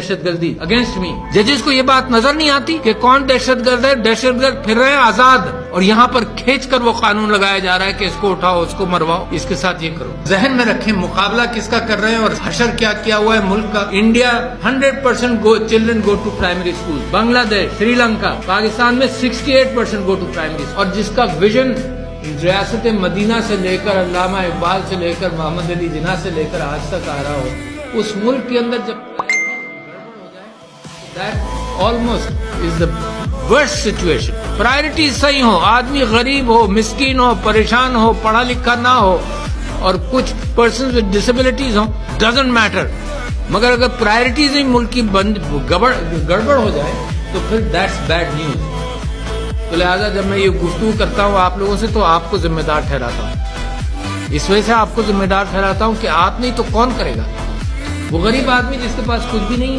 دہشت گردی against me. ججز کو یہ بات نظر نہیں آتی کہ کون دہشت گرد ہے؟ دہشت گرد پھر رہے ہیں آزاد، اور یہاں پر کھینچ کر وہ قانون لگایا جا رہا ہے کہ اس کو اٹھاؤ، اس کو مرواؤ، اس کے ساتھ یہ کرو. ذہن میں رکھیں مقابلہ کس کا کر رہے ہیں اور حشر کیا ہوا ہے ملک کا. India 100% children go to primary school. Bangladesh, Sri Lanka, Pakistan میں 68% گو ٹو پرائمری. اور جس کا ویژن ریاست مدینہ سے لے کر علامہ اقبال سے لے کر محمد علی جناح سے لے کر آج تک آ رہا ہو، اس ملک کے اندر جب that almost is the worst situation. Priorities صحیح ہو، آدمی غریب ہو، مسکین ہو، پریشان ہو، پڑھا لکھا نہ ہو، اور کچھ پرسنز ود ڈسیبلٹیز ہوں، ڈزنٹ میٹر. مگر اگر پرائرٹیز ہی ملک کی گڑبڑ ہو جائے تو پھر دیٹس بیڈ نیوز. تو لہٰذا جب میں یہ گفتگو کرتا ہوں آپ لوگوں سے تو آپ کو ذمہ دار ٹھہراتا ہوں. اس وجہ سے آپ کو ذمہ دار ٹھہراتا ہوں کہ آپ نہیں تو کون کرے گا؟ وہ غریب آدمی جس کے پاس کچھ بھی نہیں